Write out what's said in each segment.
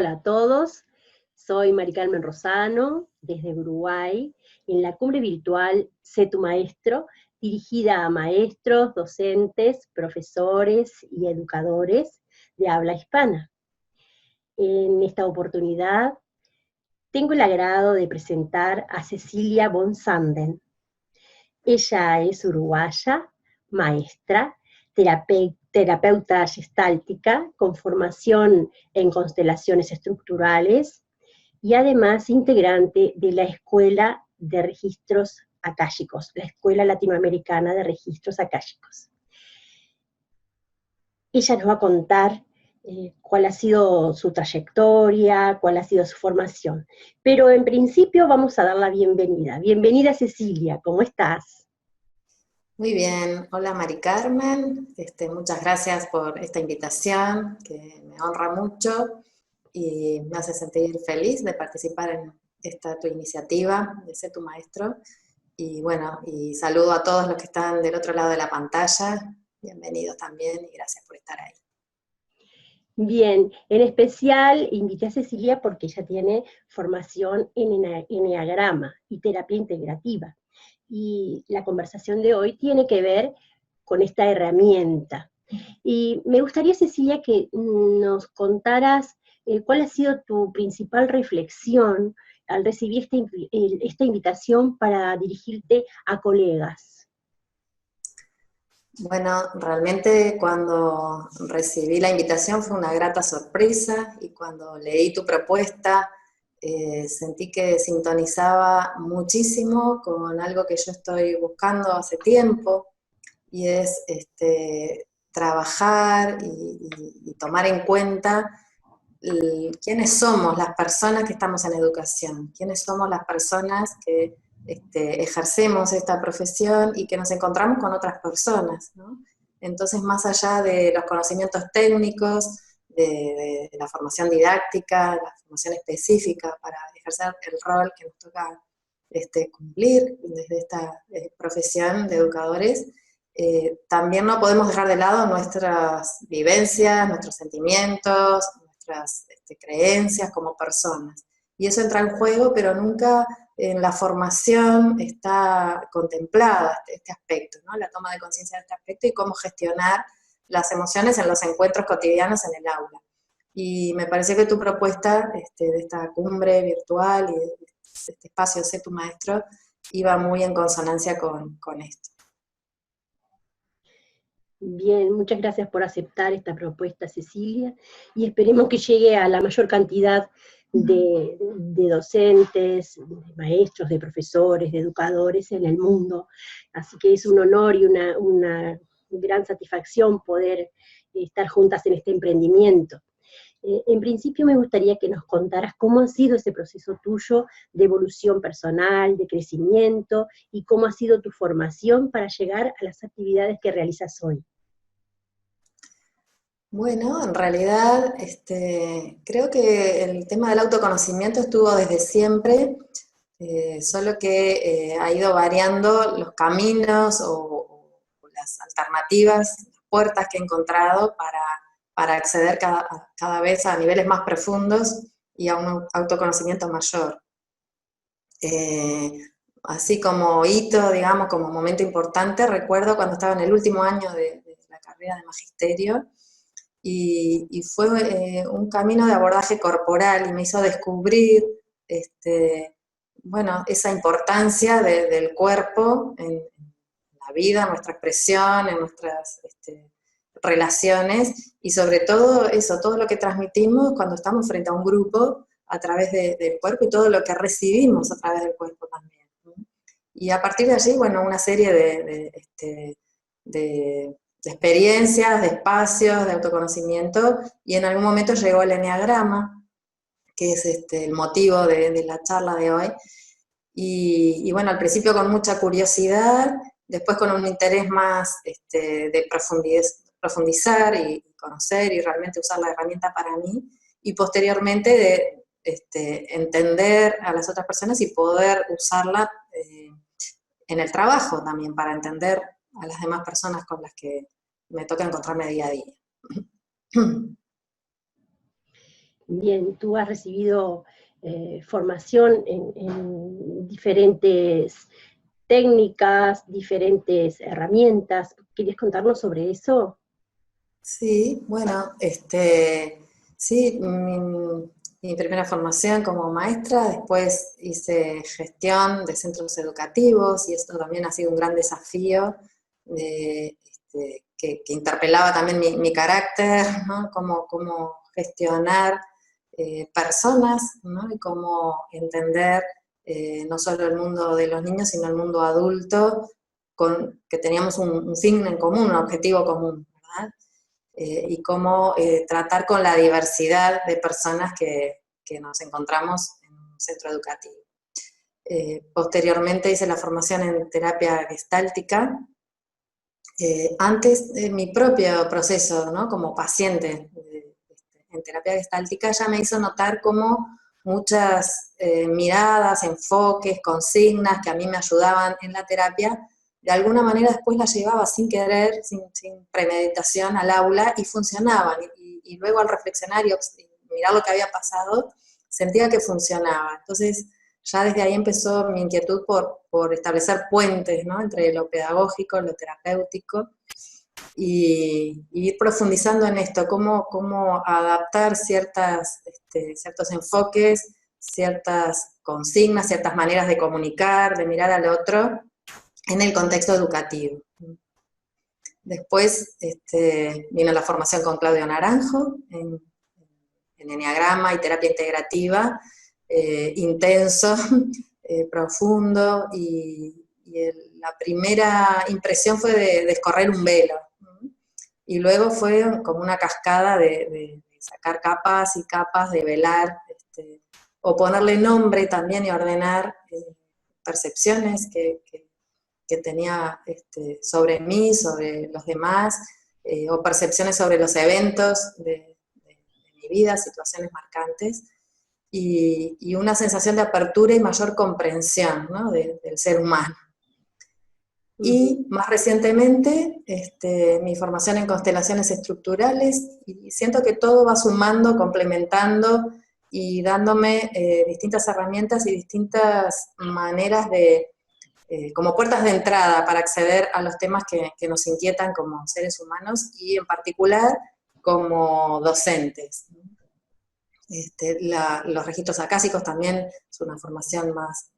Hola a todos, soy Mari Carmen Rosano, desde Uruguay, en la cumbre virtual Sé tu Maestro, dirigida a maestros, docentes, profesores y educadores de habla hispana. En esta oportunidad tengo el agrado de presentar a Cecilia von Sanden. Ella es uruguaya, maestra, terapeuta gestáltica con formación en constelaciones estructurales y además integrante de la Escuela de Registros Akáshicos, la Escuela Latinoamericana de Registros Akáshicos. Ella nos va a contar cuál ha sido su trayectoria, cuál ha sido su formación. Pero en principio vamos a dar la bienvenida. Bienvenida Cecilia, ¿cómo estás? Muy bien, hola Mari Carmen, muchas gracias por esta invitación que me honra mucho y me hace sentir feliz de participar en esta tu iniciativa de Sé tu Maestro. Y bueno, y saludo a todos los que están del otro lado de la pantalla, bienvenidos también y gracias por estar ahí. Bien, en especial invité a Cecilia porque ella tiene formación en eneagrama y terapia integrativa. Y la conversación de hoy tiene que ver con esta herramienta. Y me gustaría, Cecilia, que nos contaras cuál ha sido tu principal reflexión al recibir esta invitación para dirigirte a colegas. Bueno, realmente cuando recibí la invitación fue una grata sorpresa y cuando leí tu propuesta sentí que sintonizaba muchísimo con algo que yo estoy buscando hace tiempo y es trabajar y tomar en cuenta quiénes somos las personas que estamos en educación, quiénes somos las personas que ejercemos esta profesión y que nos encontramos con otras personas, ¿no? Entonces, más allá de los conocimientos técnicos, de la formación didáctica, la formación específica para ejercer el rol que nos toca cumplir desde esta profesión de educadores, también no podemos dejar de lado nuestras vivencias, nuestros sentimientos, nuestras creencias como personas. Y eso entra en juego, pero nunca en la formación está contemplada este aspecto, ¿no? La toma de conciencia de este aspecto y cómo gestionar las emociones en los encuentros cotidianos en el aula. Y me pareció que tu propuesta de esta cumbre virtual y de este espacio Sé tu Maestro iba muy en consonancia con esto. Bien, muchas gracias por aceptar esta propuesta, Cecilia, y esperemos que llegue a la mayor cantidad de docentes, de maestros, de profesores, de educadores en el mundo. Así que es un honor y una gran satisfacción poder estar juntas en este emprendimiento. En principio me gustaría que nos contaras cómo ha sido ese proceso tuyo de evolución personal, de crecimiento, y cómo ha sido tu formación para llegar a las actividades que realizas hoy. Bueno, en realidad creo que el tema del autoconocimiento estuvo desde siempre, solo que ha ido variando los caminos o las alternativas, las puertas que he encontrado para acceder cada vez a niveles más profundos y a un autoconocimiento mayor. Así como hito, digamos, como momento importante, recuerdo cuando estaba en el último año de la carrera de magisterio, y fue un camino de abordaje corporal y me hizo descubrir bueno, esa importancia del cuerpo en la vida, en nuestra expresión, en nuestras relaciones y sobre todo eso, todo lo que transmitimos cuando estamos frente a un grupo a través del cuerpo y todo lo que recibimos a través del cuerpo también, ¿no? Y a partir de allí, bueno, una serie de experiencias, de espacios, de autoconocimiento, y en algún momento llegó el eneagrama, que es el motivo de la charla de hoy, y bueno, al principio con mucha curiosidad, después con un interés más de profundizar y conocer y realmente usar la herramienta para mí, y posteriormente de entender a las otras personas y poder usarla en el trabajo también, para entender a las demás personas con las que me toca encontrarme día a día. Bien, tú has recibido formación en diferentes técnicas, diferentes herramientas. ¿Quieres contarnos sobre eso? Sí, bueno, sí, mi primera formación como maestra, después hice gestión de centros educativos y esto también ha sido un gran desafío que interpelaba también mi carácter, ¿no? Cómo gestionar personas, ¿no? Y cómo entender no solo el mundo de los niños, sino el mundo adulto, que teníamos un fin en común, un objetivo común, ¿verdad? Y cómo tratar con la diversidad de personas que nos encontramos en un centro educativo. Posteriormente hice la formación en terapia gestáltica. Antes de mi propio proceso, ¿no? Como paciente en terapia gestáltica ya me hizo notar cómo muchas miradas, enfoques, consignas que a mí me ayudaban en la terapia, de alguna manera después las llevaba sin querer, sin premeditación al aula y funcionaban. Y luego al reflexionar y mirar lo que había pasado, sentía que funcionaba. Entonces ya desde ahí empezó mi inquietud por establecer puentes, ¿no? Entre lo pedagógico, lo terapéutico, y ir profundizando en esto, cómo adaptar ciertos enfoques, ciertas consignas, ciertas maneras de comunicar, de mirar al otro en el contexto educativo. Después vino la formación con Claudio Naranjo en Enneagrama y terapia integrativa, intenso, profundo, la primera impresión fue de escorrer un velo, y luego fue como una cascada de sacar capas y capas, de velar, o ponerle nombre también y ordenar percepciones que tenía sobre mí, sobre los demás, o percepciones sobre los eventos de mi vida, situaciones marcantes, y una sensación de apertura y mayor comprensión, ¿no? Del ser humano. Y más recientemente, mi formación en constelaciones estructurales, y siento que todo va sumando, complementando y dándome distintas herramientas y distintas maneras como puertas de entrada para acceder a los temas que nos inquietan como seres humanos y en particular como docentes. Los registros acásicos también es una formación más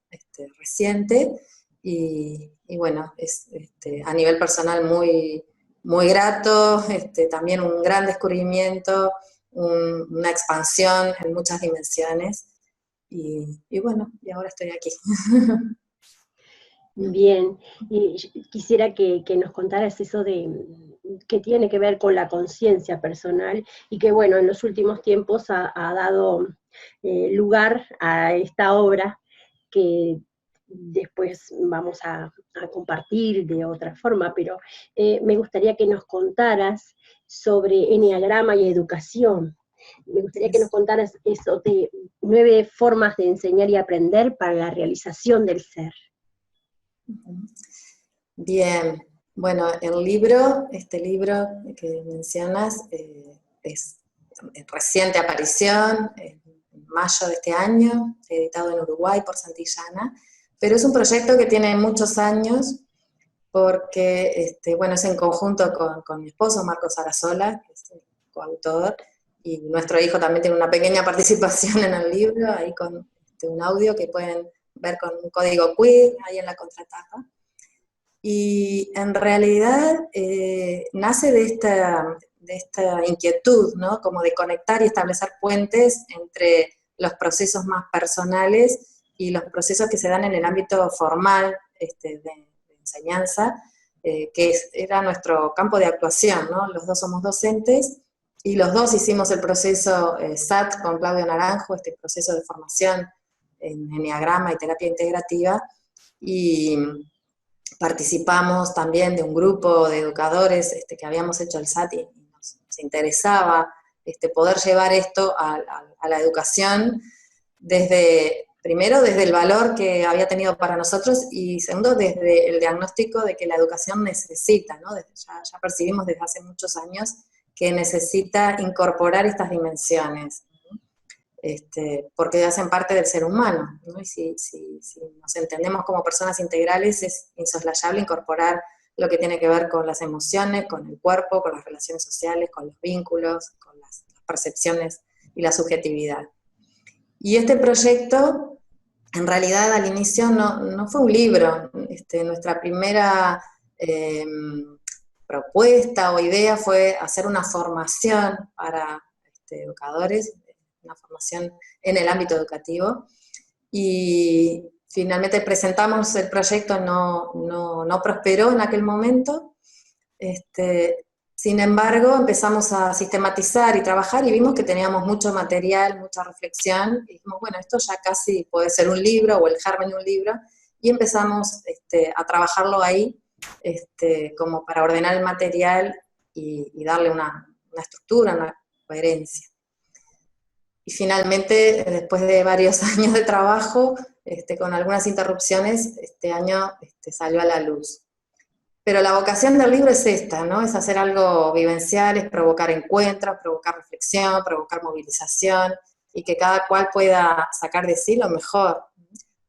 reciente, y bueno, es a nivel personal muy, muy grato, también un gran descubrimiento, una expansión en muchas dimensiones, y bueno, y ahora estoy aquí. Bien, y quisiera que nos contaras eso que tiene que ver con la conciencia personal y que, bueno, en los últimos tiempos ha dado lugar a esta obra que después vamos a compartir de otra forma, pero me gustaría que nos contaras sobre eneagrama y educación. Me gustaría que nos contaras eso de 9 formas de enseñar y aprender para la realización del ser. Bien, bueno, este libro que mencionas, es reciente aparición, en mayo de este año, editado en Uruguay por Santillana, pero es un proyecto que tiene muchos años, porque bueno, es en conjunto con mi esposo, Marcos Arazola, que es el coautor, y nuestro hijo también tiene una pequeña participación en el libro, ahí con un audio que pueden ver con un código queer, ahí en la contratapa. Y en realidad nace de esta inquietud, ¿no? Como de conectar y establecer puentes entre los procesos más personales y los procesos que se dan en el ámbito formal de enseñanza, era nuestro campo de actuación, ¿no? Los dos somos docentes y los dos hicimos el proceso SAT con Claudio Naranjo, este proceso de formación en Enneagrama y terapia integrativa, y participamos también de un grupo de educadores que habíamos hecho el SAT, y nos interesaba poder llevar esto a la educación primero desde el valor que había tenido para nosotros, y segundo desde el diagnóstico de que la educación necesita, ¿no? Ya percibimos desde hace muchos años que necesita incorporar estas dimensiones. porque hacen parte del ser humano, ¿no? Y si nos entendemos como personas integrales, es insoslayable incorporar lo que tiene que ver con las emociones, con el cuerpo, con las relaciones sociales, con los vínculos, con las percepciones y la subjetividad. Y este proyecto, en realidad al inicio no fue un libro. Nuestra primera propuesta o idea fue hacer una formación para educadores, una formación en el ámbito educativo, y finalmente presentamos el proyecto, no prosperó en aquel momento. Sin embargo, empezamos a sistematizar y trabajar y vimos que teníamos mucho material, mucha reflexión, y dijimos, bueno, esto ya casi puede ser un libro o el germen de un libro, y empezamos a trabajarlo ahí como para ordenar el material y darle una estructura, una coherencia. Y finalmente, después de varios años de trabajo, con algunas interrupciones, este año salió a la luz. Pero la vocación del libro es esta, ¿no? Es hacer algo vivencial, es provocar encuentros, provocar reflexión, provocar movilización, y que cada cual pueda sacar de sí lo mejor.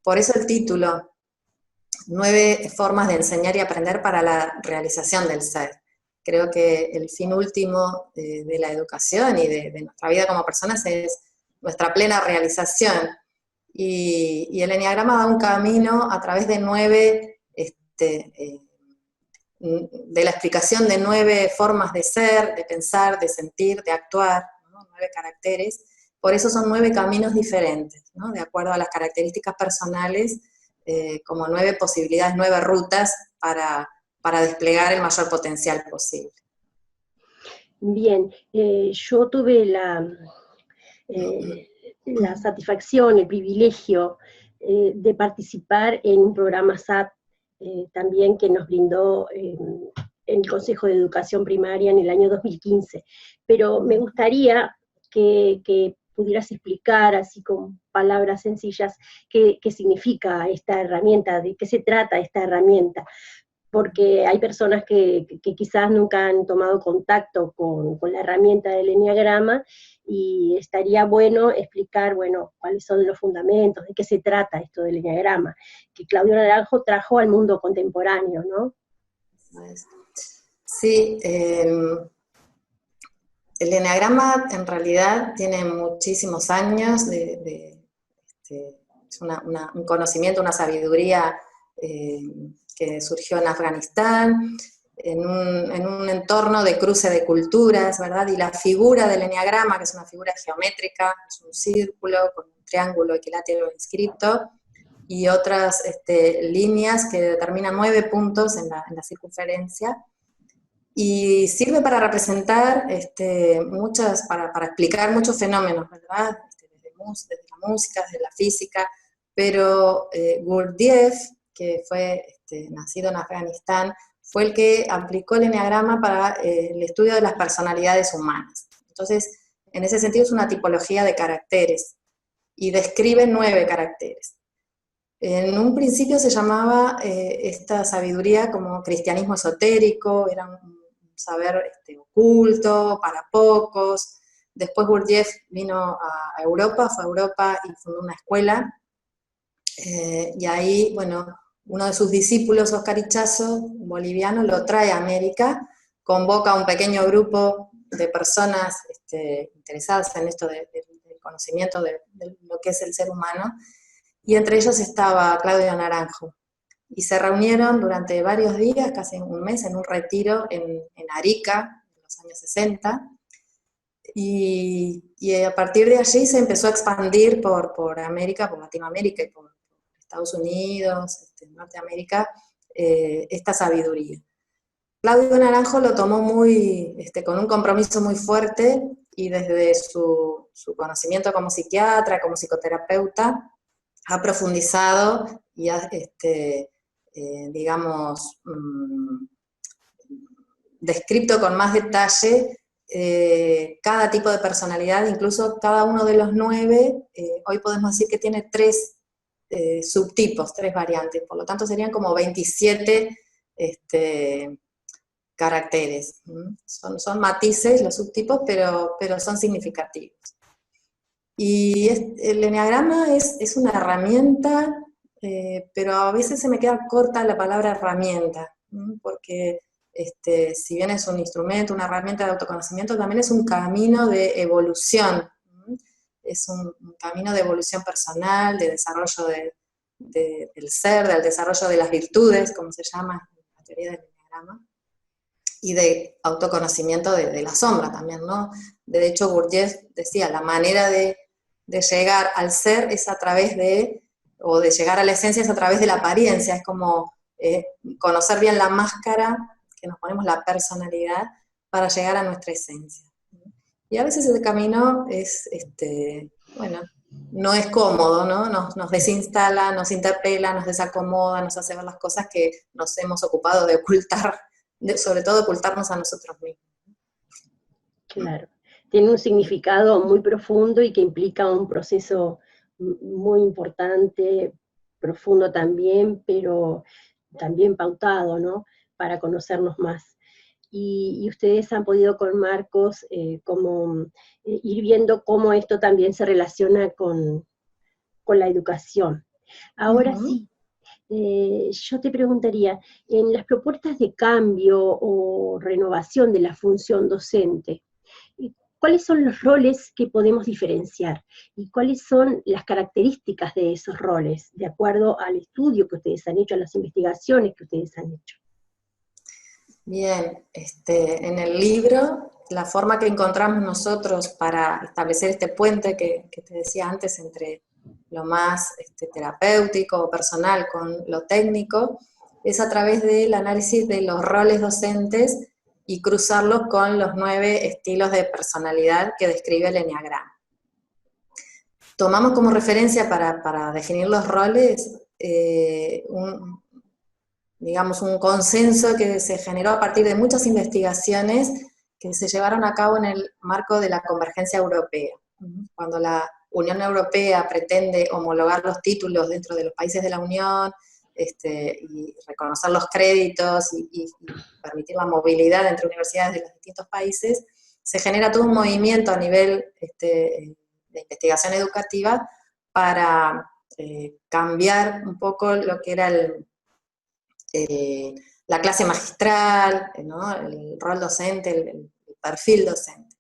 Por eso el título, 9 formas de enseñar y aprender para la realización del ser. Creo que el fin último de la educación y de nuestra vida como personas es nuestra plena realización. Y el Eneagrama da un camino a través de 9, de la explicación de 9 formas de ser, de pensar, de sentir, de actuar, ¿no? 9 caracteres. Por eso son 9 caminos diferentes, ¿no? De acuerdo a las características personales, como 9 posibilidades, 9 rutas para desplegar el mayor potencial posible. Bien, yo tuve la satisfacción, el privilegio de participar en un programa SAT también que nos brindó el Consejo de Educación Primaria en el año 2015. Pero me gustaría que pudieras explicar, así con palabras sencillas, qué significa esta herramienta, de qué se trata esta herramienta, porque hay personas que quizás nunca han tomado contacto con la herramienta del Eneagrama, y estaría bueno explicar, bueno, cuáles son los fundamentos, de qué se trata esto del Eneagrama, que Claudio Naranjo trajo al mundo contemporáneo, ¿no? Sí, el Eneagrama en realidad tiene muchísimos años, es un conocimiento, una sabiduría que surgió en Afganistán, en un entorno de cruce de culturas, ¿verdad? Y la figura del eneagrama, que es una figura geométrica, es un círculo con un triángulo equilátero inscripto, y otras líneas que determinan 9 puntos en la circunferencia, y sirve para representar para explicar muchos fenómenos, ¿verdad? Desde la música, desde la física, pero Gurdjieff, que fue nacido en Afganistán, fue el que aplicó el eneagrama para el estudio de las personalidades humanas. Entonces, en ese sentido es una tipología de caracteres, y describe 9 caracteres. En un principio se llamaba esta sabiduría como cristianismo esotérico, era un saber oculto, para pocos. Después Gurdjieff vino a Europa, fue a Europa y fundó una escuela, y ahí, bueno, uno de sus discípulos, Oscar Ichazo, boliviano, lo trae a América, convoca a un pequeño grupo de personas interesadas en esto del conocimiento de lo que es el ser humano, y entre ellos estaba Claudio Naranjo. Y se reunieron durante varios días, casi un mes, en un retiro en Arica, en los años 60, y a partir de allí se empezó a expandir por América, por Latinoamérica y por Estados Unidos, Norteamérica, esta sabiduría. Claudio Naranjo lo tomó con un compromiso muy fuerte, y desde su conocimiento como psiquiatra, como psicoterapeuta, ha profundizado y ha, descrito con más detalle cada tipo de personalidad, incluso cada uno de los 9, hoy podemos decir que tiene 3 subtipos, 3 variantes, por lo tanto serían como 27 caracteres. Son matices los subtipos, pero son significativos. Y el eneagrama es una herramienta, pero a veces se me queda corta la palabra herramienta, porque si bien es un instrumento, una herramienta de autoconocimiento, también es un camino de evolución, es un camino de evolución personal, de desarrollo del ser, del desarrollo de las virtudes, como se llama en la teoría del eneagrama, y de autoconocimiento de la sombra también, ¿no? De hecho, Gurdjieff decía, la manera de llegar al ser es a través o de llegar a la esencia es a través de la apariencia, es como conocer bien la máscara, que nos ponemos la personalidad, para llegar a nuestra esencia. Y a veces el camino es, bueno, no es cómodo, ¿no? Nos desinstala, nos interpela, nos desacomoda, nos hace ver las cosas que nos hemos ocupado de ocultar, sobre todo ocultarnos a nosotros mismos. Claro, tiene un significado muy profundo y que implica un proceso muy importante, profundo también, pero también pautado, ¿no? Para conocernos más. Y ustedes han podido con Marcos ir viendo cómo esto también se relaciona con la educación. Ahora sí, yo te preguntaría, en las propuestas de cambio o renovación de la función docente, ¿cuáles son los roles que podemos diferenciar? ¿Y cuáles son las características de esos roles, de acuerdo al estudio que ustedes han hecho, a las investigaciones que ustedes han hecho? Bien, en el libro, la forma que encontramos nosotros para establecer este puente que te decía antes entre lo más terapéutico o personal con lo técnico, es a través del análisis de los roles docentes y cruzarlos con los 9 estilos de personalidad que describe el Eneagrama. Tomamos como referencia para definir los roles digamos, un consenso que se generó a partir de muchas investigaciones que se llevaron a cabo en el marco de la convergencia europea. Cuando la Unión Europea pretende homologar los títulos dentro de los países de la Unión, y reconocer los créditos y permitir la movilidad entre universidades de los distintos países, se genera todo un movimiento a nivel de investigación educativa para cambiar un poco lo que era la clase magistral, ¿no? El rol docente, el perfil docente.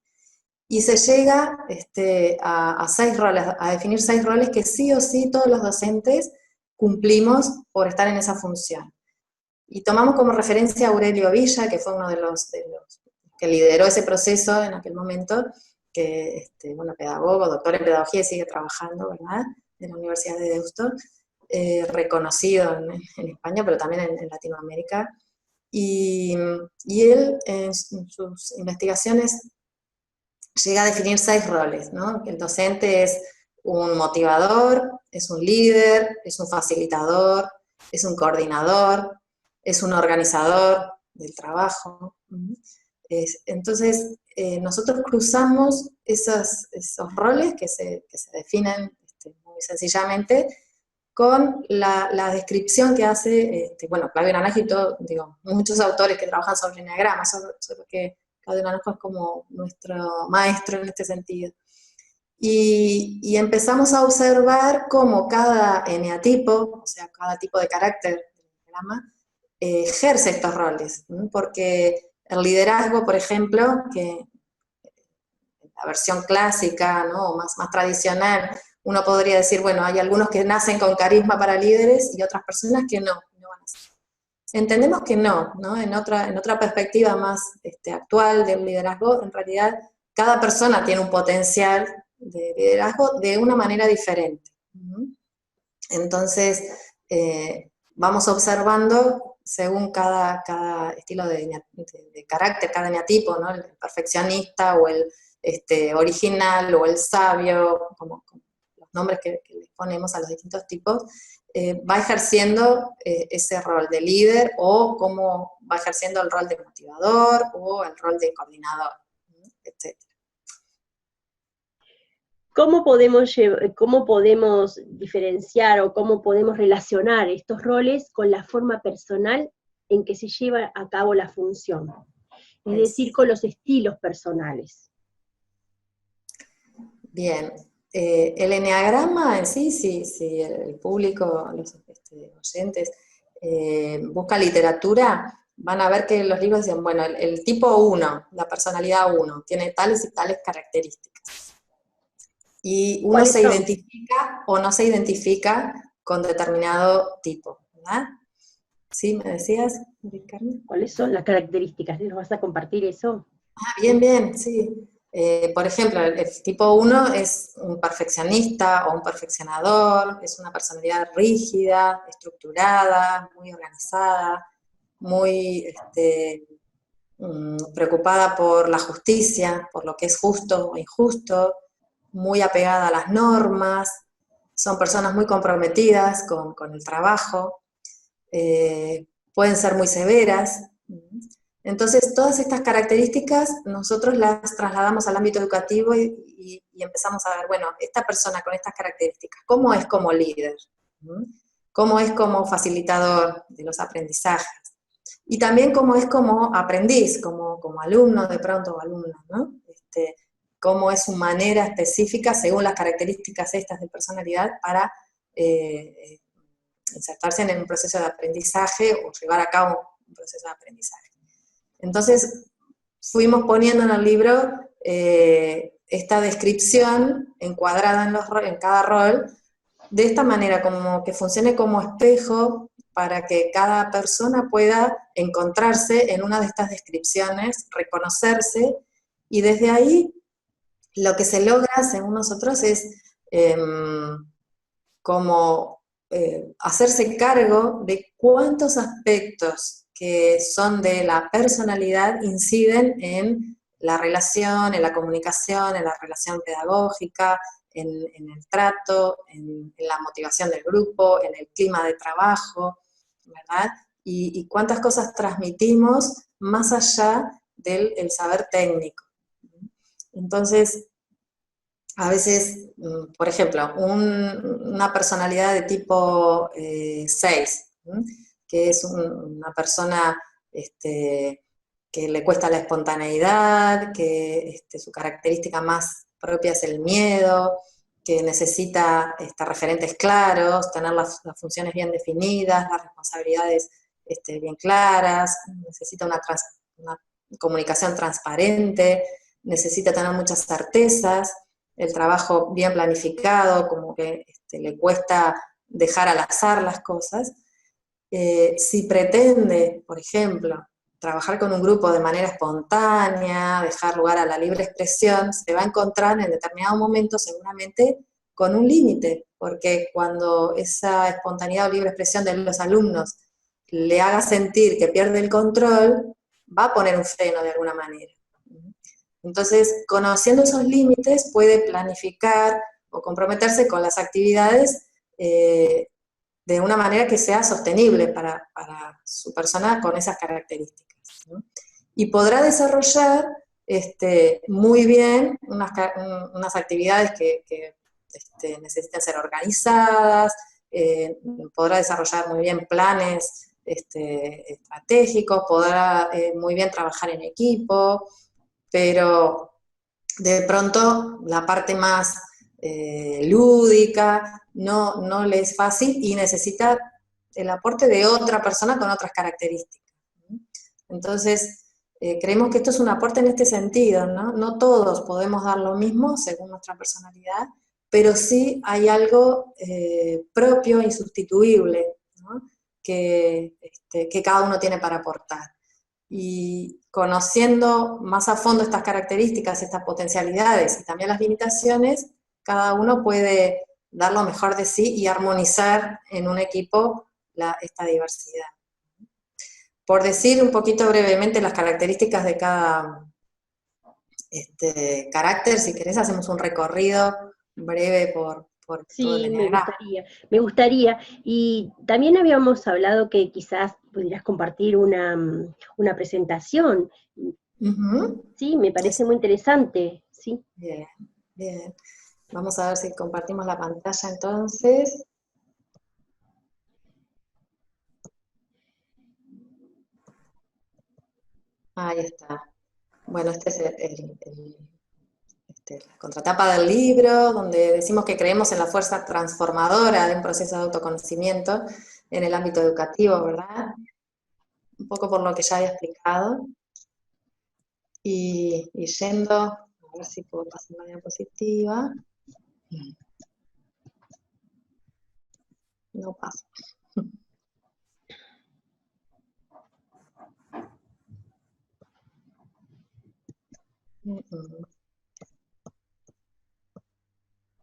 Y se llega a 6 roles, a definir 6 roles que sí o sí todos los docentes cumplimos por estar en esa función. Y tomamos como referencia a Aurelio Villa, que fue uno de los que lideró ese proceso en aquel momento, que, bueno, pedagogo, doctor en pedagogía y sigue trabajando, ¿verdad?, en la Universidad de Deusto, reconocido en España, pero también en Latinoamérica. Y él, en sus investigaciones, llega a definir 6 roles, ¿no? El docente es un motivador, es un líder, es un facilitador, es un coordinador, es un organizador del trabajo. Entonces, nosotros cruzamos esos roles que se definen muy sencillamente con la descripción que hace, bueno, Claudio Naranjo y todo, digo, muchos autores que trabajan sobre eneagramas, solo que Claudio Naranjo es como nuestro maestro en este sentido. Y empezamos a observar cómo cada eneatipo, o sea, cada tipo de carácter del eneagrama, ejerce estos roles, ¿no? Porque el liderazgo, por ejemplo, que la versión clásica, ¿no?, o más tradicional, uno podría decir, bueno, hay algunos que nacen con carisma para líderes y otras personas que no van a ser. Entendemos que no, en otra perspectiva más actual del liderazgo, en realidad cada persona tiene un potencial de liderazgo de una manera diferente. Entonces, vamos observando según cada estilo de carácter, cada eneatipo, ¿no?, el perfeccionista o el original o el sabio, como los nombres que les ponemos a los distintos tipos, va ejerciendo ese rol de líder o cómo va ejerciendo el rol de motivador o el rol de coordinador, etc. ¿Cómo podemos diferenciar o cómo podemos relacionar estos roles con la forma personal en que se lleva a cabo la función? Es decir, con los estilos personales. Bien. El eneagrama en sí, si el público, los oyentes, busca literatura, van a ver que los libros dicen, bueno, el tipo 1, la personalidad 1, tiene tales y tales características. Y uno ¿Cuáles se son? identifica o no se identifica con determinado tipo, ¿verdad? ¿Sí me decías, Ricardo? ¿Cuáles son las características? ¿Nos vas a compartir eso? Ah, bien, bien, sí. Por ejemplo, el tipo 1 es un perfeccionista o un perfeccionador, es una personalidad rígida, estructurada, muy organizada, muy preocupada por la justicia, por lo que es justo o injusto, muy apegada a las normas, son personas muy comprometidas con el trabajo, pueden ser muy severas. Entonces, todas estas características nosotros las trasladamos al ámbito educativo y empezamos a ver, bueno, esta persona con estas características, ¿cómo es como líder? ¿Cómo es como facilitador de los aprendizajes? Y también cómo es como aprendiz, como alumno de pronto o alumna, ¿no? Cómo es su manera específica, según las características estas de personalidad, para eh, insertarse en un proceso de aprendizaje o llevar a cabo un proceso de aprendizaje. Entonces, fuimos poniendo en el libro esta descripción encuadrada en cada rol, de esta manera, como que funcione como espejo para que cada persona pueda encontrarse en una de estas descripciones, reconocerse, y desde ahí lo que se logra, según nosotros, es como hacerse cargo de cuántos aspectos que son de la personalidad inciden en la relación, en la comunicación, en la relación pedagógica, en el trato, en la motivación del grupo, en el clima de trabajo, ¿verdad? Y cuántas cosas transmitimos más allá del saber técnico. Entonces, a veces, por ejemplo, una personalidad de tipo 6, que es una persona que le cuesta la espontaneidad, que su característica más propia es el miedo, que necesita referentes claros, tener las funciones bien definidas, las responsabilidades bien claras, necesita una comunicación transparente, necesita tener muchas certezas, el trabajo bien planificado, como que le cuesta dejar al azar las cosas. Si pretende, por ejemplo, trabajar con un grupo de manera espontánea, dejar lugar a la libre expresión, se va a encontrar en determinado momento seguramente con un límite, porque cuando esa espontaneidad o libre expresión de los alumnos le haga sentir que pierde el control, va a poner un freno de alguna manera. Entonces, conociendo esos límites, puede planificar o comprometerse con las actividades de una manera que sea sostenible para su persona con esas características, ¿no? Y podrá desarrollar muy bien unas actividades que necesitan ser organizadas, podrá desarrollar muy bien planes estratégicos, podrá muy bien trabajar en equipo, pero de pronto la parte más lúdica no le es fácil y necesita el aporte de otra persona con otras características. Entonces, creemos que esto es un aporte en este sentido, ¿no? No todos podemos dar lo mismo según nuestra personalidad, pero sí hay algo propio, insustituible, ¿no? que cada uno tiene para aportar. Y conociendo más a fondo estas características, estas potencialidades y también las limitaciones, cada uno puede dar lo mejor de sí y armonizar en un equipo esta diversidad. Por decir un poquito brevemente las características de cada carácter, si querés hacemos un recorrido breve por todo el Sí, me enneagrama. gustaría, me gustaría. Y también habíamos hablado que quizás pudieras compartir una presentación. Uh-huh. Sí, me parece muy interesante, sí. Bien, bien. Vamos a ver si compartimos la pantalla entonces. Ahí está. Bueno, este es la contratapa del libro, donde decimos que creemos en la fuerza transformadora de un proceso de autoconocimiento en el ámbito educativo, ¿verdad? Un poco por lo que ya había explicado. Y yendo, a ver si puedo pasar la diapositiva. No pasa.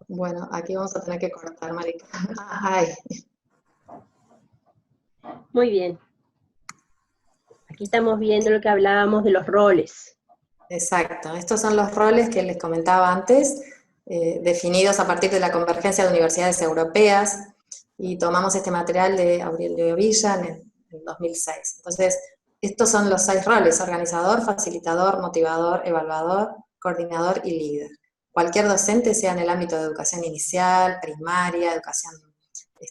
Bueno, aquí vamos a tener que cortar, Marica. Ay. Muy bien. Aquí estamos viendo lo que hablábamos de los roles. Exacto, estos son los roles que les comentaba antes, definidos a partir de la convergencia de universidades europeas, y tomamos este material de Aurelio Villa en el 2006. Entonces, estos son los 6 roles: organizador, facilitador, motivador, evaluador, coordinador y líder. Cualquier docente, sea en el ámbito de educación inicial, primaria, educación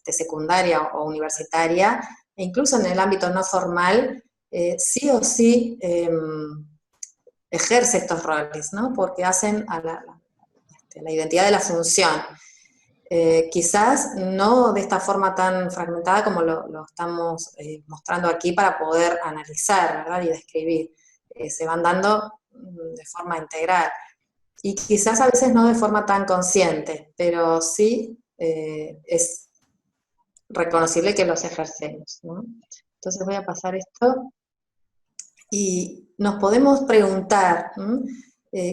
secundaria o universitaria, e incluso en el ámbito no formal, sí o sí ejerce estos roles, ¿no? Porque hacen a la identidad de la función. Quizás no de esta forma tan fragmentada como lo estamos mostrando aquí para poder analizar, ¿verdad? Y describir. Se van dando de forma integral. Y quizás a veces no de forma tan consciente, pero sí es reconocible que los ejercemos, ¿no? Entonces voy a pasar esto. Y nos podemos preguntar,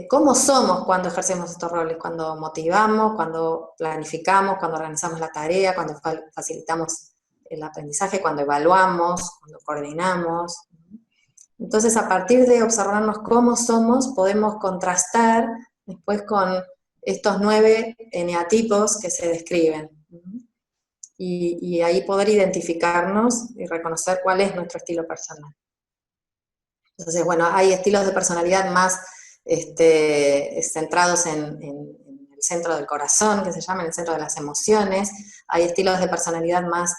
¿cómo somos cuando ejercemos estos roles? Cuando motivamos, cuando planificamos, cuando organizamos la tarea, cuando facilitamos el aprendizaje, cuando evaluamos, cuando coordinamos. Entonces, a partir de observarnos cómo somos, podemos contrastar después con estos 9 eneatipos que se describen. Y ahí poder identificarnos y reconocer cuál es nuestro estilo personal. Entonces, bueno, hay estilos de personalidad más centrados en el centro del corazón, que se llama, en el centro de las emociones. Hay estilos de personalidad más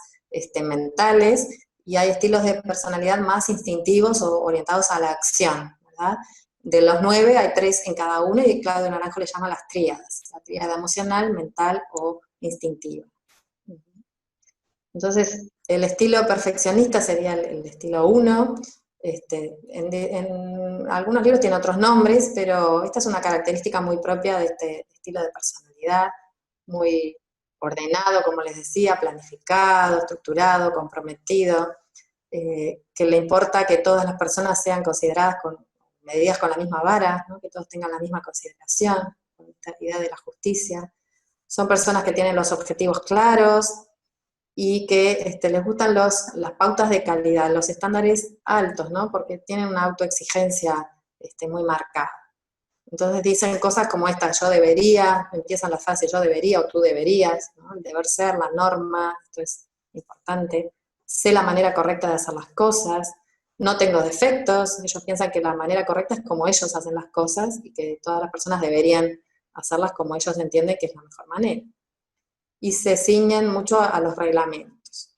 mentales, y hay estilos de personalidad más instintivos o orientados a la acción, ¿verdad? De los 9 hay 3 en cada uno, y Claudio Naranjo le llama las tríadas: la tríada emocional, mental o instintiva. Entonces, el estilo perfeccionista sería el estilo 1. En algunos libros tiene otros nombres, pero esta es una característica muy propia de este estilo de personalidad, muy ordenado, como les decía, planificado, estructurado, comprometido, que le importa que todas las personas sean consideradas medidas con la misma vara, ¿no? Que todos tengan la misma consideración, con esta idea de la justicia. Son personas que tienen los objetivos claros, y que les gustan las pautas de calidad, los estándares altos, ¿no? Porque tienen una autoexigencia muy marcada. Entonces dicen cosas como esta: yo debería, empiezan las frases yo debería o tú deberías, ¿no? El deber ser, la norma, esto es importante. Sé la manera correcta de hacer las cosas, no tengo defectos. Ellos piensan que la manera correcta es como ellos hacen las cosas, y que todas las personas deberían hacerlas como ellos entienden que es la mejor manera. Y se ciñen mucho a los reglamentos.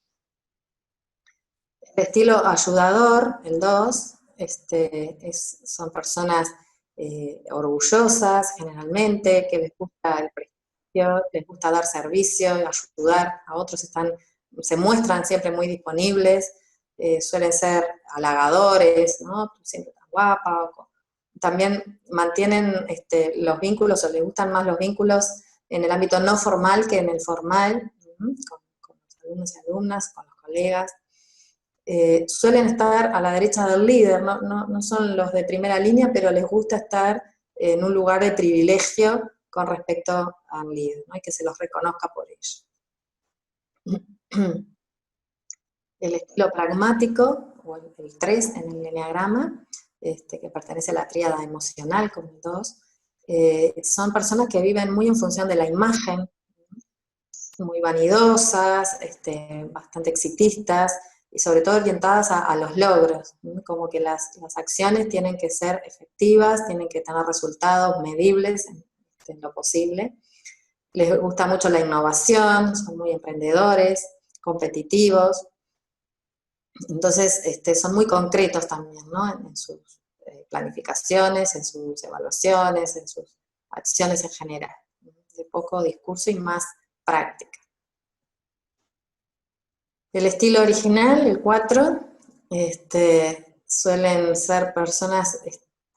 El estilo ayudador, el 2, son personas orgullosas generalmente, que les gusta el prestigio, les gusta dar servicio, ayudar a otros, se muestran siempre muy disponibles, suelen ser halagadores, ¿no? Tú siempre estás guapa. También mantienen los vínculos, o les gustan más los vínculos en el ámbito no formal que en el formal, con los alumnos y alumnas, con los colegas. Suelen estar a la derecha del líder, no son los de primera línea, pero les gusta estar en un lugar de privilegio con respecto al líder, ¿no? Y que se los reconozca por ello. El estilo pragmático, o el 3 en el eneagrama, que pertenece a la tríada emocional, como el 2, son personas que viven muy en función de la imagen, muy vanidosas, bastante exitistas, y sobre todo orientadas a los logros, ¿no? Como que las acciones tienen que ser efectivas, tienen que tener resultados medibles en lo posible. Les gusta mucho la innovación, son muy emprendedores, competitivos. Entonces, son muy concretos también, ¿no? En sus planificaciones, en sus evaluaciones, en sus acciones en general, de poco discurso y más práctica. El estilo original, el 4, suelen ser personas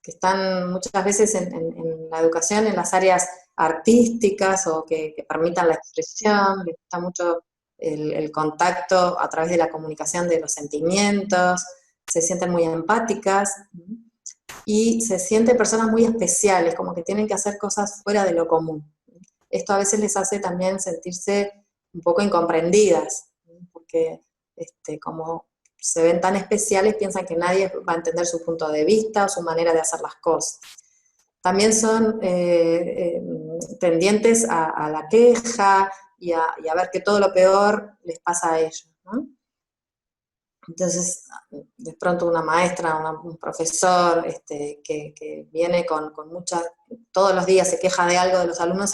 que están muchas veces en la educación, en las áreas artísticas o que permitan la expresión, les gusta mucho el contacto a través de la comunicación de los sentimientos, se sienten muy empáticas y se sienten personas muy especiales, como que tienen que hacer cosas fuera de lo común. Esto a veces les hace también sentirse un poco incomprendidas, porque como se ven tan especiales, piensan que nadie va a entender su punto de vista o su manera de hacer las cosas. También son tendientes a la queja y a ver que todo lo peor les pasa a ellos, ¿no? Entonces, de pronto una maestra, un profesor que viene con todos los días se queja de algo de los alumnos,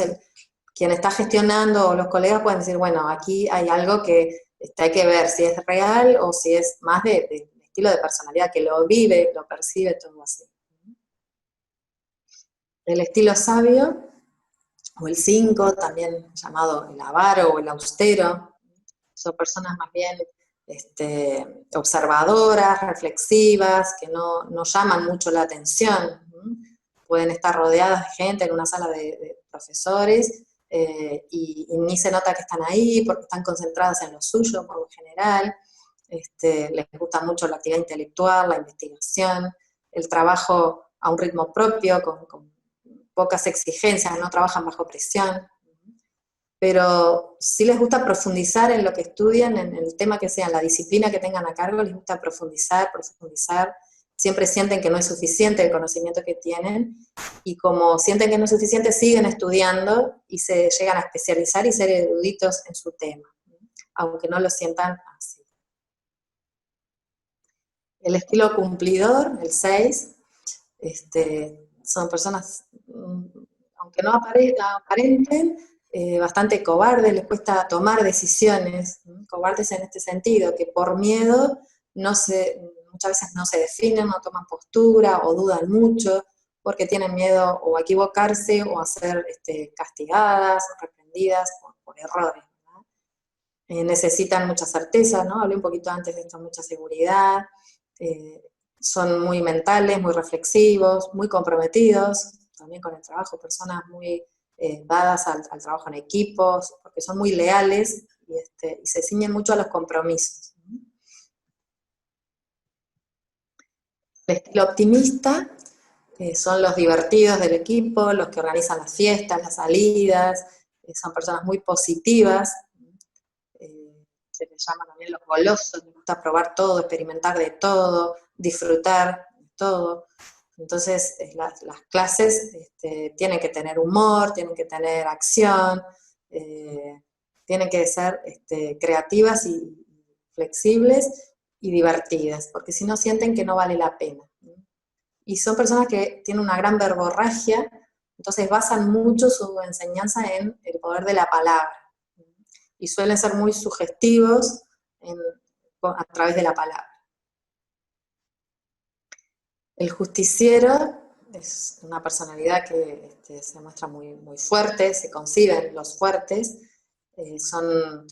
quien está gestionando o los colegas pueden decir, bueno, aquí hay algo que hay que ver si es real o si es más de estilo de personalidad, que lo vive, lo percibe, todo así. El estilo sabio, o el 5, también llamado el avaro o el austero, son personas más bien observadoras, reflexivas, que no llaman mucho la atención. Pueden estar rodeadas de gente en una sala de profesores y ni se nota que están ahí porque están concentradas en lo suyo por lo general. Les gusta mucho la actividad intelectual, la investigación, el trabajo a un ritmo propio, con pocas exigencias, no trabajan bajo presión. Pero sí les gusta profundizar en lo que estudian, en el tema que sea, en la disciplina que tengan a cargo, les gusta profundizar, siempre sienten que no es suficiente el conocimiento que tienen, y como sienten que no es suficiente, siguen estudiando y se llegan a especializar y ser eruditos en su tema, aunque no lo sientan así. El estilo cumplidor, el 6, son personas, aunque no aparenten, bastante cobardes, les cuesta tomar decisiones, cobardes en este sentido, que por miedo muchas veces no se definen, no toman postura o dudan mucho, porque tienen miedo o a equivocarse o a ser castigadas, reprendidas por errores. Necesitan mucha certeza, ¿no? Hablé un poquito antes de esto, mucha seguridad, son muy mentales, muy reflexivos, muy comprometidos también con el trabajo, personas muy dadas al trabajo en equipos, porque son muy leales y se ciñen mucho a los compromisos. El estilo optimista son los divertidos del equipo, los que organizan las fiestas, las salidas, son personas muy positivas, se les llama también los golosos, les gusta probar todo, experimentar de todo, disfrutar de todo. Entonces las clases tienen que tener humor, tienen que tener acción, tienen que ser creativas y flexibles y divertidas, porque si no sienten que no vale la pena. Y son personas que tienen una gran verborragia, entonces basan mucho su enseñanza en el poder de la palabra. Y suelen ser muy sugestivos a través de la palabra. El justiciero es una personalidad que se muestra muy, muy fuerte, se conciben los fuertes, son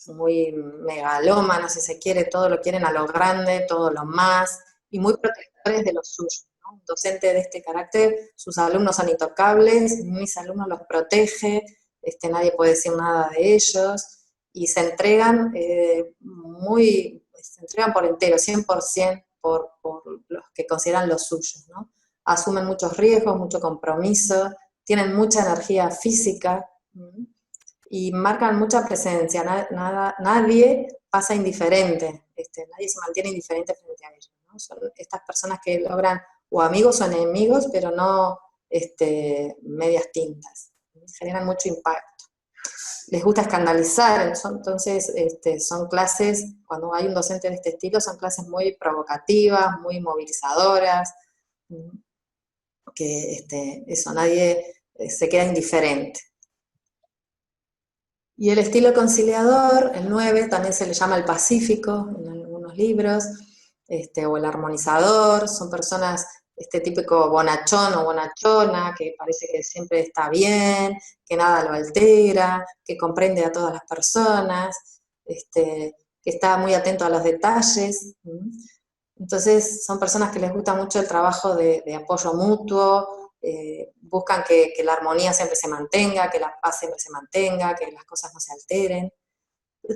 muy megalómanos, si se quiere, todo lo quieren a lo grande, todo lo más, y muy protectores de los suyos, ¿no? Un docente de este carácter, sus alumnos son intocables, mis alumnos los protege, nadie puede decir nada de ellos, y se entregan por entero, 100% por los que consideran los suyos, ¿no? Asumen muchos riesgos, mucho compromiso, tienen mucha energía física, y marcan mucha presencia, nadie pasa indiferente, nadie se mantiene indiferente frente a ellos, ¿no? Son estas personas que logran, o amigos o enemigos, pero no medias tintas, generan mucho impacto. Les gusta escandalizar, entonces son clases, cuando hay un docente de este estilo, son clases muy provocativas, muy movilizadoras, que eso, nadie se queda indiferente. Y el estilo conciliador, el 9, también se le llama el pacífico en algunos libros, o el armonizador, son personas este típico bonachón o bonachona, que parece que siempre está bien, que nada lo altera, que comprende a todas las personas, que está muy atento a los detalles. Entonces son personas que les gusta mucho el trabajo de apoyo mutuo, buscan que la armonía siempre se mantenga, que la paz siempre se mantenga, que las cosas no se alteren.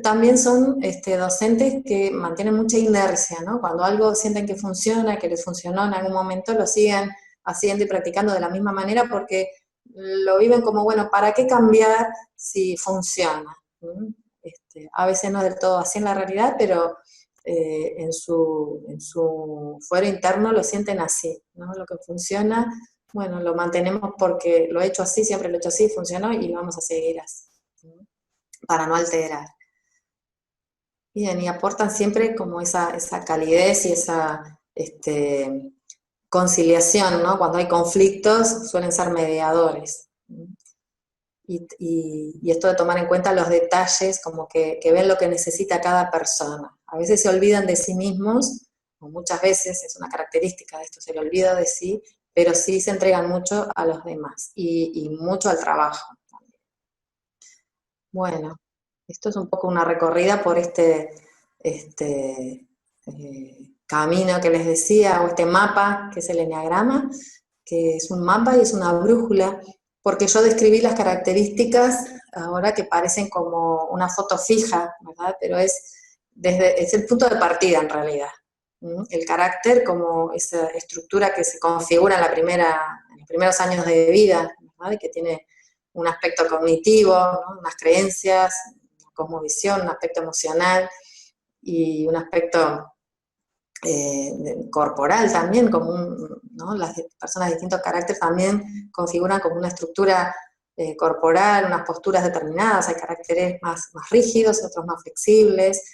También son docentes que mantienen mucha inercia, ¿no? Cuando algo sienten que funciona, que les funcionó en algún momento, lo siguen haciendo y practicando de la misma manera porque lo viven como, bueno, ¿para qué cambiar si funciona? A veces no del todo así en la realidad, pero en su fuero interno lo sienten así, ¿no? Lo que funciona, bueno, lo mantenemos porque lo he hecho así, siempre lo he hecho así, funcionó y vamos a seguir así, ¿no? Para no alterar. Bien, y aportan siempre como esa calidez y esa conciliación, ¿no? Cuando hay conflictos suelen ser mediadores. Y esto de tomar en cuenta los detalles, como que ven lo que necesita cada persona. A veces se olvidan de sí mismos, o muchas veces es una característica de esto, se le olvida de sí, pero sí se entregan mucho a los demás y mucho al trabajo también. Bueno, esto es un poco una recorrida por camino que les decía, o este mapa, que es el eneagrama, que es un mapa y es una brújula, porque yo describí las características ahora que parecen como una foto fija, ¿verdad? Pero es el punto de partida en realidad. El carácter como esa estructura que se configura en los primeros años de vida, ¿verdad? Y que tiene un aspecto cognitivo, ¿no? Unas creencias, una cosmovisión, un aspecto emocional y un aspecto corporal también, ¿no? Las personas de distintos caracteres también configuran como una estructura corporal, unas posturas determinadas, hay caracteres más rígidos, otros más flexibles,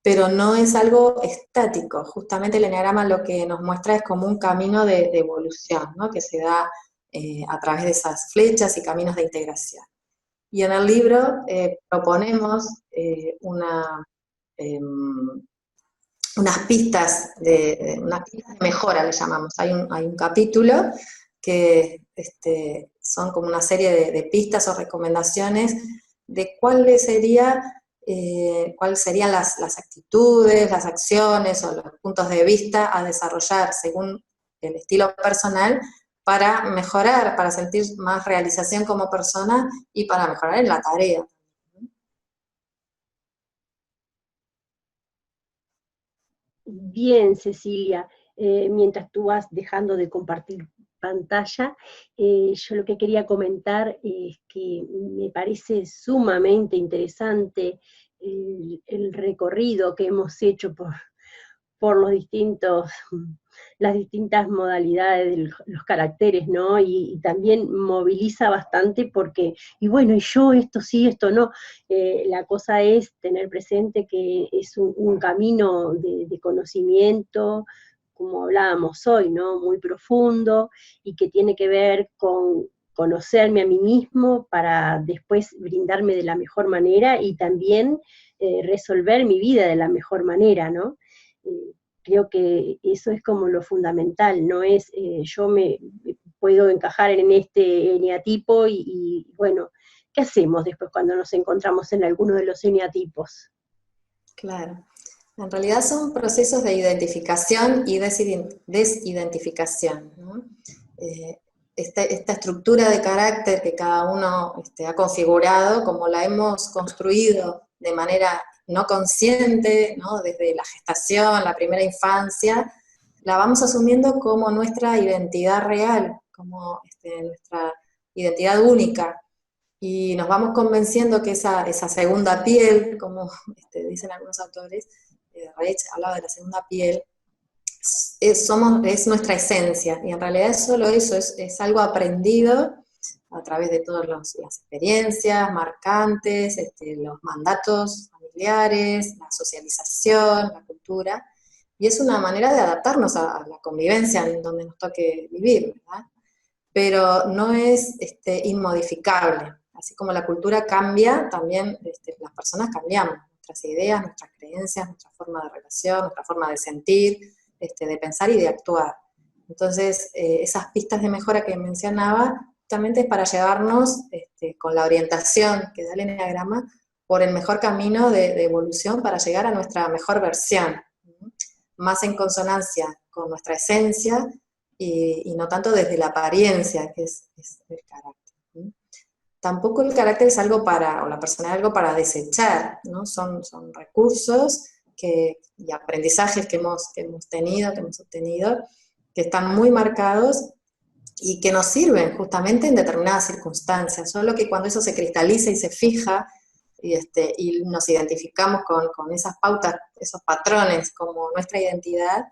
pero no es algo estático. Justamente el eneagrama lo que nos muestra es como un camino de evolución, ¿no? Que se da a través de esas flechas y caminos de integración. Y en el libro proponemos unas pistas de mejora, le llamamos. Hay un capítulo que son como una serie de pistas o recomendaciones de cuáles serían las actitudes, las acciones o los puntos de vista a desarrollar según el estilo personal para mejorar, para sentir más realización como persona y para mejorar en la tarea. Bien, Cecilia, mientras tú vas dejando de compartir pantalla, yo lo que quería comentar es que me parece sumamente interesante el recorrido que hemos hecho por las distintas modalidades de los caracteres, ¿no? Y también moviliza bastante porque, y bueno, y yo esto sí, esto no. La cosa es tener presente que es un camino de conocimiento, como hablábamos hoy, ¿no? Muy profundo y que tiene que ver con conocerme a mí mismo para después brindarme de la mejor manera y también resolver mi vida de la mejor manera, ¿no? Creo que eso es como lo fundamental, no es yo me puedo encajar en este eneatipo bueno, ¿qué hacemos después cuando nos encontramos en alguno de los eneatipos? Claro. En realidad son procesos de identificación y desidentificación, ¿no? Esta estructura de carácter que cada uno ha configurado, como la hemos construido de manera no consciente, ¿no? Desde la gestación, la primera infancia, la vamos asumiendo como nuestra identidad real, como nuestra identidad única. Y nos vamos convenciendo que esa segunda piel, como dicen algunos autores, Reich hablaba de la segunda piel, es nuestra esencia, y en realidad es solo eso, es algo aprendido a través de todas las experiencias marcantes, los mandatos familiares, la socialización, la cultura, y es una manera de adaptarnos a la convivencia en donde nos toque vivir, ¿verdad? Pero no es inmodificable. Así como la cultura cambia, también las personas cambiamos, nuestras ideas, nuestras creencias, nuestra forma de relación, nuestra forma de sentir, de pensar y de actuar. Entonces, esas pistas de mejora que mencionaba, justamente es para llevarnos, con la orientación que da el Eneagrama, por el mejor camino de evolución para llegar a nuestra mejor versión, más en consonancia con nuestra esencia y no tanto desde la apariencia, que es el carácter. Tampoco el carácter es algo para, o la personalidad es algo para desechar, ¿no? Son recursos y aprendizajes que hemos tenido, que hemos obtenido, que están muy marcados y que nos sirven justamente en determinadas circunstancias, solo que cuando eso se cristaliza y se fija, y nos identificamos con esas pautas, esos patrones como nuestra identidad,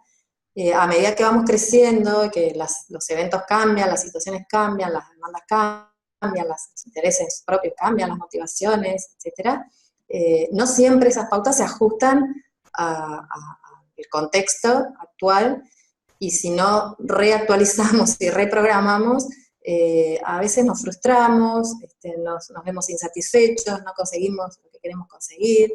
a medida que vamos creciendo, que los eventos cambian, las situaciones cambian, las demandas cambian, los intereses propios cambian, las motivaciones, etc., no siempre esas pautas se ajustan al contexto actual, y si no reactualizamos y reprogramamos, a veces nos frustramos, nos vemos insatisfechos, no conseguimos lo que queremos conseguir,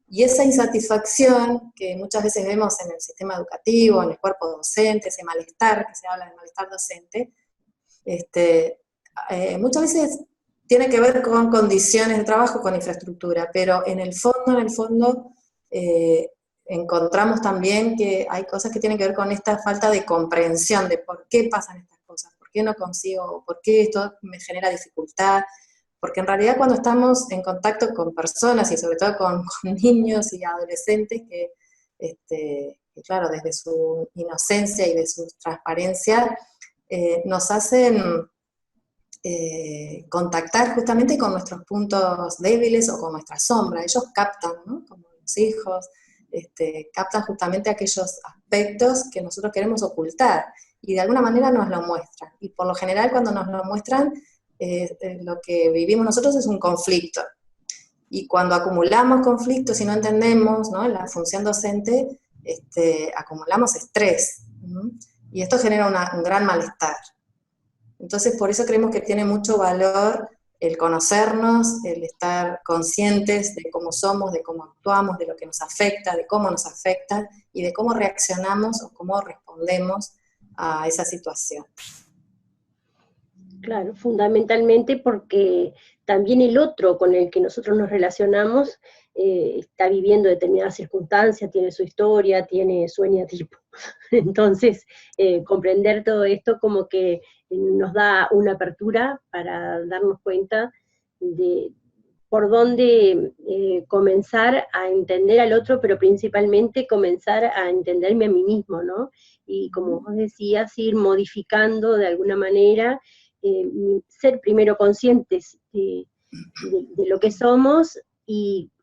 y esa insatisfacción que muchas veces vemos en el sistema educativo, en el cuerpo docente, ese malestar, que se habla de malestar docente, muchas veces tiene que ver con condiciones de trabajo, con infraestructura, pero en el fondo, encontramos también que hay cosas que tienen que ver con esta falta de comprensión de por qué pasan estas cosas, por qué no consigo, por qué esto me genera dificultad, porque en realidad cuando estamos en contacto con personas, y sobre todo con niños y adolescentes que claro, desde su inocencia y de su transparencia, nos hacen contactar justamente con nuestros puntos débiles o con nuestra sombra. Ellos captan, ¿no? Como los hijos, captan justamente aquellos aspectos que nosotros queremos ocultar, y de alguna manera nos lo muestran. Y por lo general cuando nos lo muestran, lo que vivimos nosotros es un conflicto. Y cuando acumulamos conflictos y no entendemos, ¿no?, la función docente, acumulamos estrés, ¿no? Y esto genera un gran malestar. Entonces, por eso creemos que tiene mucho valor el conocernos, el estar conscientes de cómo somos, de cómo actuamos, de lo que nos afecta, de cómo nos afecta, y de cómo reaccionamos o cómo respondemos a esa situación. Claro, fundamentalmente porque también el otro con el que nosotros nos relacionamos está viviendo determinadas circunstancias, tiene su historia, tiene su eneatipo. Entonces, comprender todo esto como que nos da una apertura para darnos cuenta de por dónde comenzar a entender al otro, pero principalmente comenzar a entenderme a mí mismo, ¿no? Y como vos decías, ir modificando de alguna manera, ser primero conscientes de lo que somos,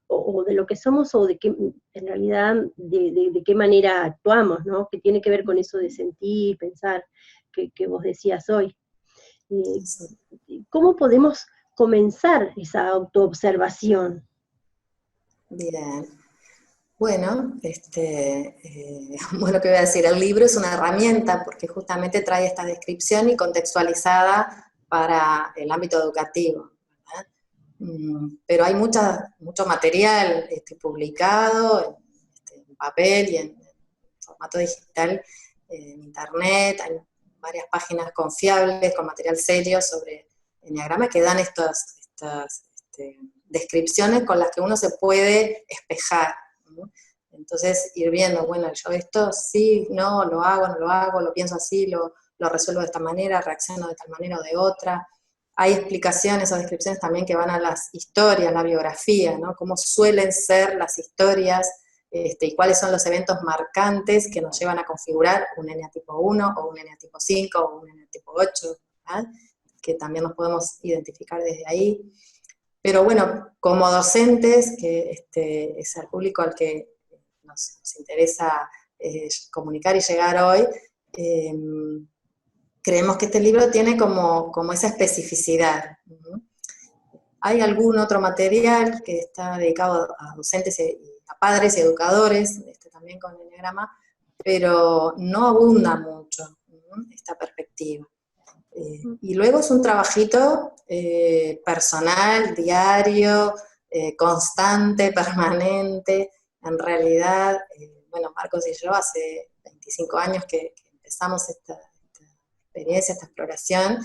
o de lo que somos, o de qué, en realidad, de qué manera actuamos, ¿no? Que tiene que ver con eso de sentir, pensar, que vos decías hoy. ¿Cómo podemos comenzar esa autoobservación? Bien. Bueno, bueno, ¿qué voy a decir? El libro es una herramienta porque justamente trae esta descripción y contextualizada para el ámbito educativo, ¿verdad? Pero hay mucho material publicado en papel y en formato digital, en internet. Hay varias páginas confiables con material serio sobre Eneagrama que dan estas descripciones con las que uno se puede espejar, ¿no? Entonces ir viendo, bueno, yo esto sí, no, lo hago, no lo hago, lo pienso así, lo resuelvo de esta manera, reacciono de tal manera o de otra. Hay explicaciones o descripciones también que van a las historias, la biografía, ¿no? Cómo suelen ser las historias, y cuáles son los eventos marcantes que nos llevan a configurar un eneatipo 1 o un eneatipo 5 o un eneatipo 8, ¿verdad? Que también nos podemos identificar desde ahí. Pero bueno, como docentes, que es el público al que nos interesa comunicar y llegar hoy, creemos que este libro tiene como esa especificidad. Hay algún otro material que está dedicado a docentes y a padres y educadores, también con Eneagrama, pero no abunda mucho, ¿no?, esta perspectiva. Y luego es un trabajito personal, diario, constante, permanente. En realidad, bueno, Marcos y yo hace 25 años que empezamos esta experiencia, esta exploración,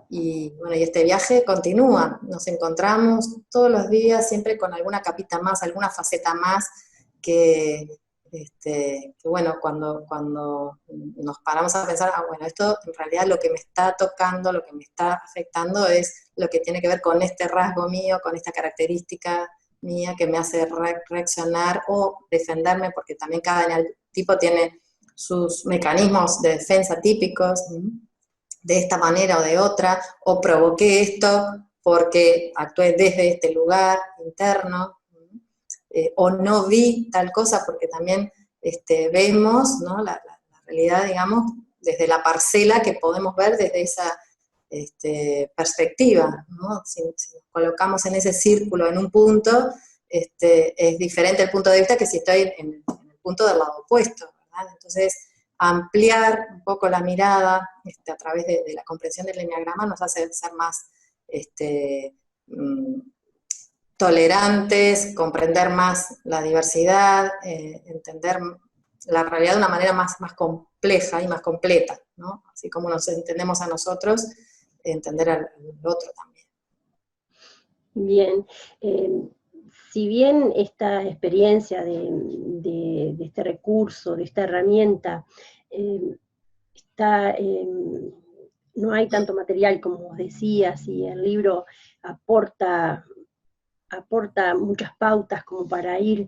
y bueno, y este viaje continúa, nos encontramos todos los días, siempre con alguna capita más, alguna faceta más, que bueno, cuando nos paramos a pensar, bueno, esto en realidad lo que me está tocando, lo que me está afectando es lo que tiene que ver con este rasgo mío, con esta característica mía que me hace reaccionar o defenderme, porque también cada tipo tiene sus mecanismos de defensa típicos, de esta manera o de otra, o provoqué esto porque actué desde este lugar interno, o no vi tal cosa porque también vemos, ¿no?, la realidad, digamos, desde la parcela que podemos ver desde esa perspectiva, ¿no? Si nos colocamos en ese círculo, en un punto, es diferente el punto de vista que si estoy en el punto del lado opuesto, ¿verdad? Entonces, ampliar un poco la mirada a través de la comprensión del eneagrama nos hace ser más tolerantes, comprender más la diversidad, entender la realidad de una manera más compleja y más completa, ¿no? Así como nos entendemos a nosotros, entender al otro también. Bien, si bien esta experiencia de este recurso, de esta herramienta, no hay tanto material como vos decías, y el libro aporta muchas pautas como para ir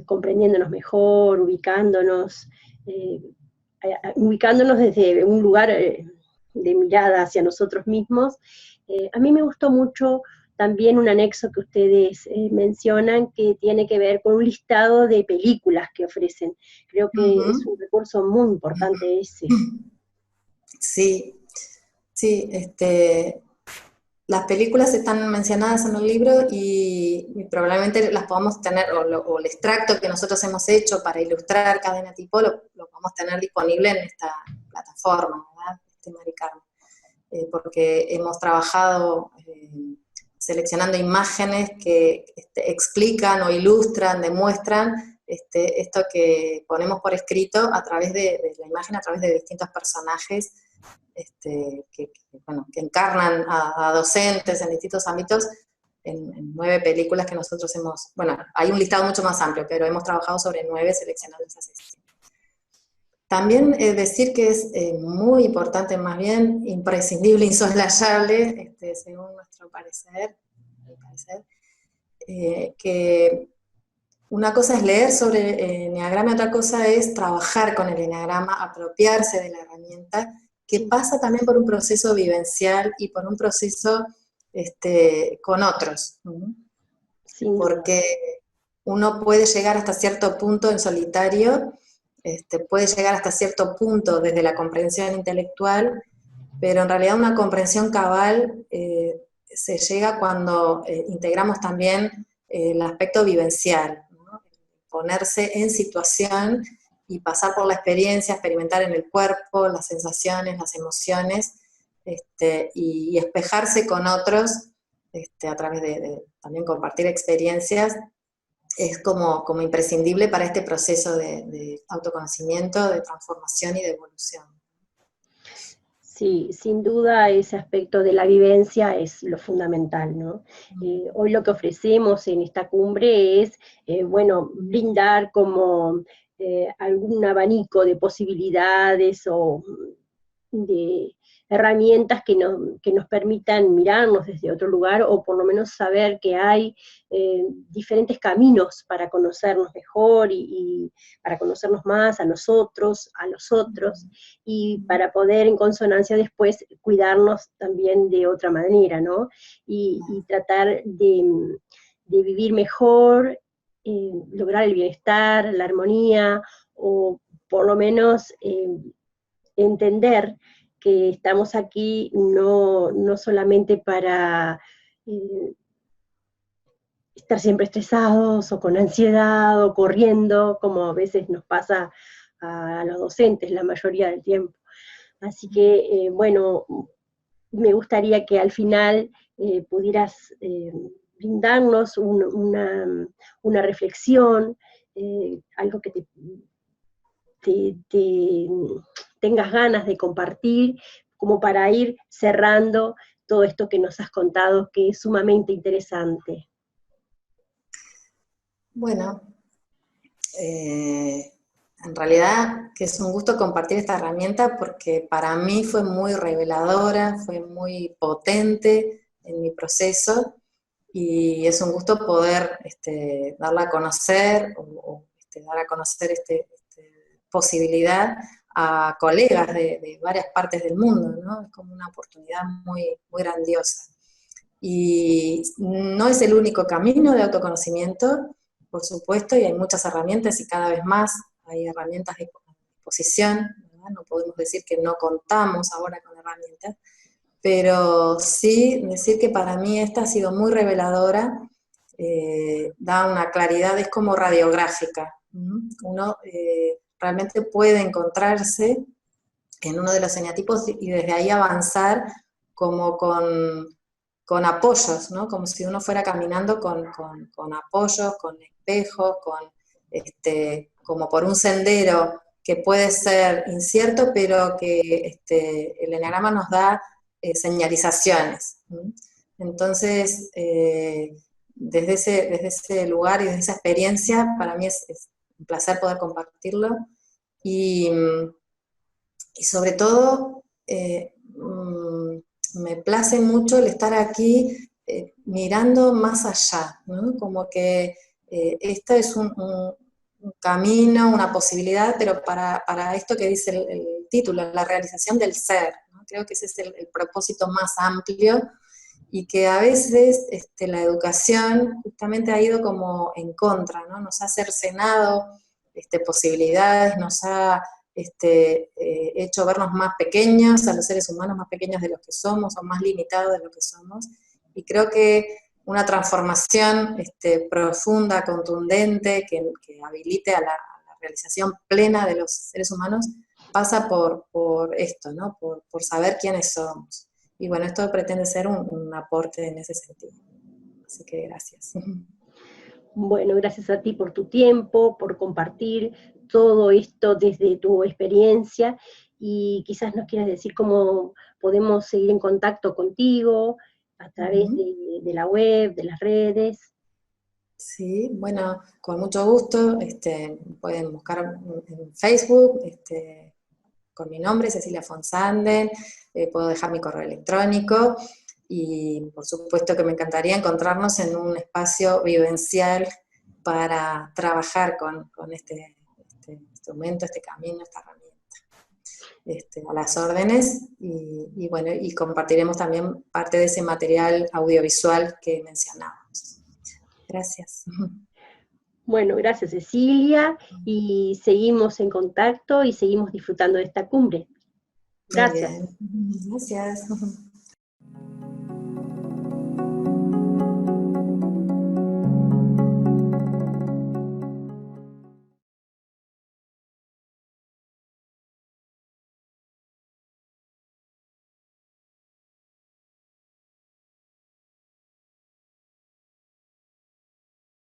comprendiéndonos mejor, ubicándonos desde un lugar de mirada hacia nosotros mismos. A mí me gustó mucho también un anexo que ustedes mencionan, que tiene que ver con un listado de películas que ofrecen. Creo que es un recurso muy importante ese. Sí, sí, las películas están mencionadas en el libro y probablemente las podamos tener, o el extracto que nosotros hemos hecho para ilustrar Cadena Tipo, lo podemos tener disponible en esta plataforma, ¿verdad? Mari Carmen. Porque hemos trabajado seleccionando imágenes que explican o ilustran, demuestran esto que ponemos por escrito a través de la imagen, a través de distintos personajes que encarnan a docentes en distintos ámbitos en 9 películas que nosotros hemos, bueno, hay un listado mucho más amplio, pero hemos trabajado sobre 9 seleccionando esas escenas. También decir que es muy importante, más bien imprescindible, insoslayable, según nuestro parecer, que una cosa es leer sobre eneagrama y otra cosa es trabajar con el eneagrama, apropiarse de la herramienta, que pasa también por un proceso vivencial y por un proceso con otros. Sí. Porque uno puede llegar hasta cierto punto en solitario, puede llegar hasta cierto punto desde la comprensión intelectual, pero en realidad una comprensión cabal se llega cuando integramos también el aspecto vivencial, ¿no? Ponerse en situación y pasar por la experiencia, experimentar en el cuerpo las sensaciones, las emociones, y espejarse con otros a través de también compartir experiencias, es como imprescindible para este proceso de autoconocimiento, de transformación y de evolución. Sí, sin duda ese aspecto de la vivencia es lo fundamental, ¿no? Hoy lo que ofrecemos en esta cumbre es, bueno, brindar como algún abanico de posibilidades o de herramientas que nos permitan mirarnos desde otro lugar, o por lo menos saber que hay diferentes caminos para conocernos mejor y para conocernos más a nosotros, a los otros, y para poder en consonancia después cuidarnos también de otra manera, ¿no? Y tratar de vivir mejor, lograr el bienestar, la armonía, o por lo menos entender que estamos aquí no solamente para estar siempre estresados o con ansiedad o corriendo, como a veces nos pasa a los docentes la mayoría del tiempo. Así que, bueno, me gustaría que al final pudieras brindarnos una reflexión, algo que tengas ganas de compartir, como para ir cerrando todo esto que nos has contado, que es sumamente interesante. Bueno, en realidad que es un gusto compartir esta herramienta porque para mí fue muy reveladora, fue muy potente en mi proceso y es un gusto poder darla a conocer o dar a conocer esta posibilidad a colegas de varias partes del mundo, ¿no? Es como una oportunidad muy, muy grandiosa. Y no es el único camino de autoconocimiento, por supuesto, y hay muchas herramientas y cada vez más hay herramientas de disposición, ¿verdad? No podemos decir que no contamos ahora con herramientas, pero sí decir que para mí esta ha sido muy reveladora, da una claridad, es como radiográfica. Uno realmente puede encontrarse en uno de los eneatipos y desde ahí avanzar como con apoyos, ¿no? Como si uno fuera caminando con apoyos, con espejos, como por un sendero que puede ser incierto, pero que el eneagrama nos da señalizaciones. Entonces, desde ese lugar y desde esa experiencia, para mí es un placer poder compartirlo. Y sobre todo, me place mucho el estar aquí mirando más allá, ¿no? Como que esto es un camino, una posibilidad, pero para esto que dice el título, la realización del ser, ¿no? Creo que ese es el propósito más amplio y que a veces la educación justamente ha ido como en contra, ¿no? Nos ha cercenado posibilidades, nos ha hecho vernos más pequeños, a los seres humanos más pequeños de los que somos, o más limitados de lo que somos, y creo que una transformación profunda, contundente, que habilite a la realización plena de los seres humanos, pasa por esto, ¿no? Por saber quiénes somos. Y bueno, esto pretende ser un aporte en ese sentido. Así que gracias. Bueno, gracias a ti por tu tiempo, por compartir todo esto desde tu experiencia, y quizás nos quieras decir cómo podemos seguir en contacto contigo a través de la web, de las redes. Sí, bueno, con mucho gusto. Pueden buscar en Facebook con mi nombre, Cecilia Fonsanden, puedo dejar mi correo electrónico y por supuesto que me encantaría encontrarnos en un espacio vivencial para trabajar con este instrumento, este camino, esta herramienta. A las órdenes y bueno, y compartiremos también parte de ese material audiovisual que mencionábamos. Gracias. Bueno, gracias Cecilia, y seguimos en contacto y seguimos disfrutando de esta cumbre. Gracias. Muy bien, gracias.